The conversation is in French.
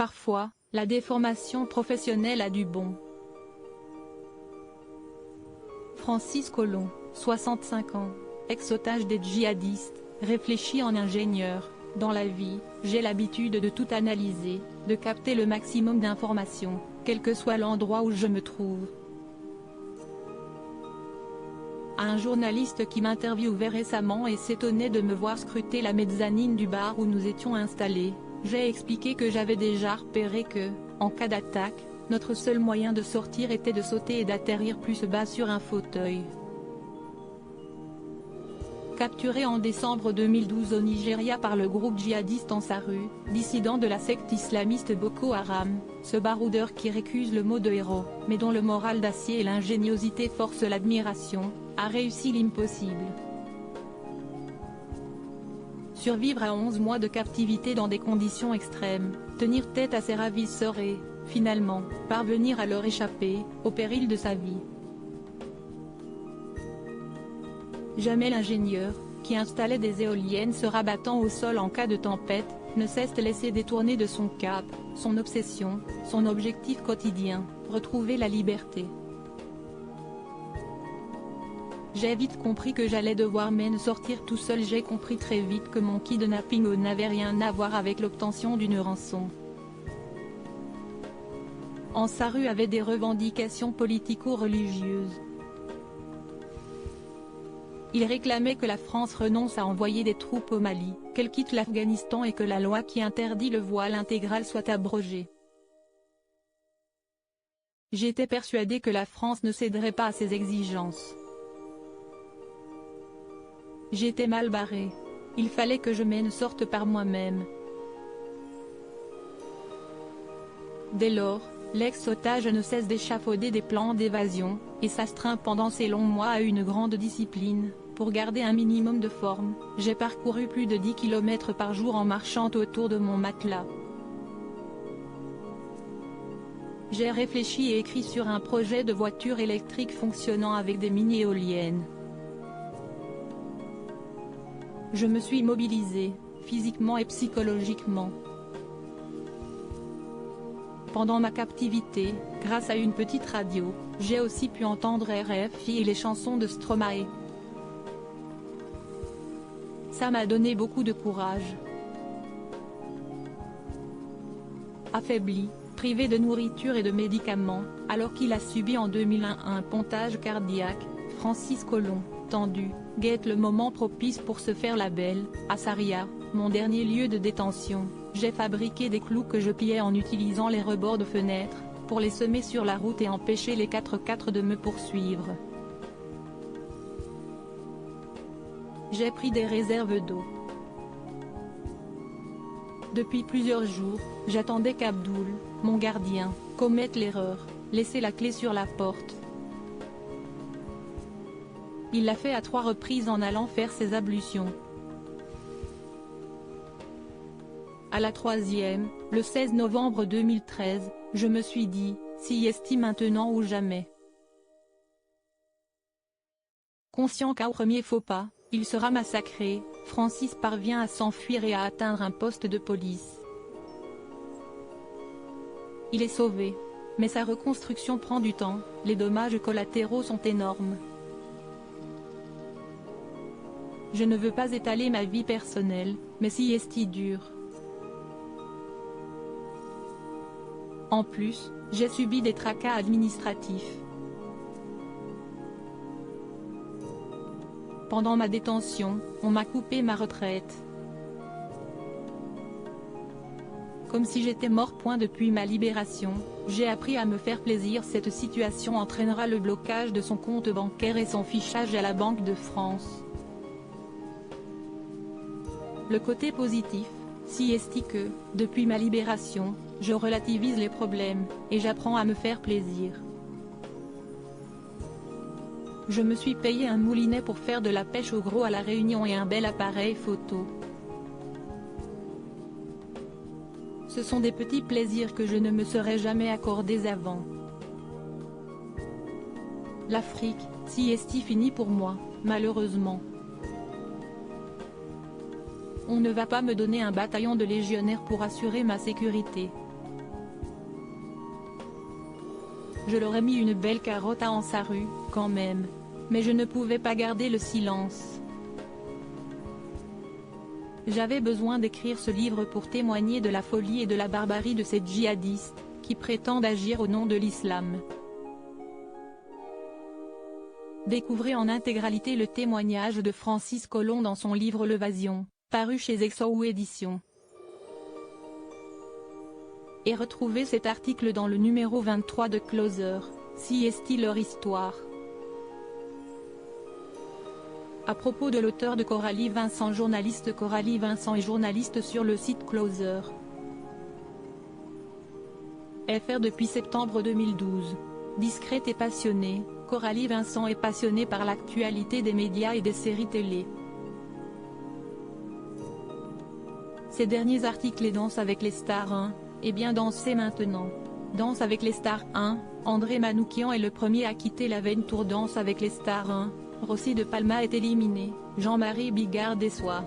parfois, la déformation professionnelle a du bon. Francis Collomb, 65 ans, ex-otage des djihadistes, réfléchit en ingénieur. Dans la vie, j'ai l'habitude de tout analyser, de capter le maximum d'informations, quel que soit l'endroit où je me trouve. À un journaliste qui m'interviewait récemment et s'étonnait de me voir scruter la mezzanine du bar où nous étions installés, j'ai expliqué que j'avais déjà repéré que, en cas d'attaque, notre seul moyen de sortir était de sauter et d'atterrir plus bas sur un fauteuil. Capturé en décembre 2012 au Nigeria par le groupe djihadiste Ansarut, dissident de la secte islamiste Boko Haram, ce baroudeur qui récuse le mot de héros, mais dont le moral d'acier et l'ingéniosité forcent l'admiration, a réussi l'impossible. Survivre à 11 mois de captivité dans des conditions extrêmes, tenir tête à ses ravisseurs et, finalement, parvenir à leur échapper, au péril de sa vie. Jamais l'ingénieur, qui installait des éoliennes se rabattant au sol en cas de tempête, ne cesse de laisser détourner de son cap, son obsession, son objectif quotidien, retrouver la liberté. J'ai vite compris que j'allais devoir m'en sortir tout seul. J'ai compris très vite que mon kidnapping n'avait rien à voir avec l'obtention d'une rançon. Ansarut avait des revendications politico-religieuses. Il réclamait que la France renonce à envoyer des troupes au Mali, qu'elle quitte l'Afghanistan et que la loi qui interdit le voile intégral soit abrogée. J'étais persuadé que la France ne céderait pas à ces exigences. J'étais mal barré. Il fallait que je m'en sorte par moi-même. Dès lors, l'ex-otage ne cesse d'échafauder des plans d'évasion, et s'astreint pendant ces longs mois à une grande discipline. Pour garder un minimum de forme, j'ai parcouru plus de 10 km par jour en marchant autour de mon matelas. J'ai réfléchi et écrit sur un projet de voiture électrique fonctionnant avec des mini-éoliennes. Je me suis mobilisé, physiquement et psychologiquement. Pendant ma captivité, grâce à une petite radio, j'ai aussi pu entendre RFI et les chansons de Stromae. Ça m'a donné beaucoup de courage. Affaibli, privé de nourriture et de médicaments, alors qu'il a subi en 2001 un pontage cardiaque, Francis Collomb, tendu, guette le moment propice pour se faire la belle. À Saria, mon dernier lieu de détention, j'ai fabriqué des clous que je pliais en utilisant les rebords de fenêtres, pour les semer sur la route et empêcher les 4x4 de me poursuivre. J'ai pris des réserves d'eau. Depuis plusieurs jours, j'attendais qu'Abdoul, mon gardien, commette l'erreur, laisser la clé sur la porte. Il l'a fait à 3 reprises en allant faire ses ablutions. À la 3e, le 16 novembre 2013, je me suis dit, si est maintenant ou jamais. Conscient qu'au premier faux pas, il sera massacré, Francis parvient à s'enfuir et à atteindre un poste de police. Il est sauvé. Mais sa reconstruction prend du temps, les dommages collatéraux sont énormes. Je ne veux pas étaler ma vie personnelle, mais si est dur. En plus, j'ai subi des tracas administratifs. Pendant ma détention, on m'a coupé ma retraite. Comme si j'étais mort. Depuis ma libération, j'ai appris à me faire plaisir. Cette situation entraînera le blocage de son compte bancaire et son fichage à la Banque de France. Le côté positif, si est que, depuis ma libération, je relativise les problèmes, et j'apprends à me faire plaisir. Je me suis payé un moulinet pour faire de la pêche au gros à La Réunion et un bel appareil photo. Ce sont des petits plaisirs que je ne me serais jamais accordés avant. L'Afrique, si est fini pour moi, malheureusement. On ne va pas me donner un bataillon de légionnaires pour assurer ma sécurité. je leur ai mis une belle carotte à Ansaru, quand même. Mais je ne pouvais pas garder le silence. J'avais besoin d'écrire ce livre pour témoigner de la folie et de la barbarie de ces djihadistes, qui prétendent agir au nom de l'islam. Découvrez en intégralité le témoignage de Francis Collomb dans son livre L'Évasion, paru chez Exo Éditions. Et retrouvez cet article dans le numéro 23 de Closer, Si est-il leur histoire. À propos de l'auteur de Coralie Vincent. Journaliste Coralie Vincent est journaliste sur le site Closer. FR depuis septembre 2012. Discrète et passionnée, Coralie Vincent est passionnée par l'actualité des médias et des séries télé. Ses derniers articles et Danse avec les stars 1, et bien Danser maintenant. Danse avec les stars 1, André Manoukian est le premier à quitter la Vaine Tour. Danse avec les stars 1, Rossi de Palma est éliminé, Jean-Marie Bigard déçoit.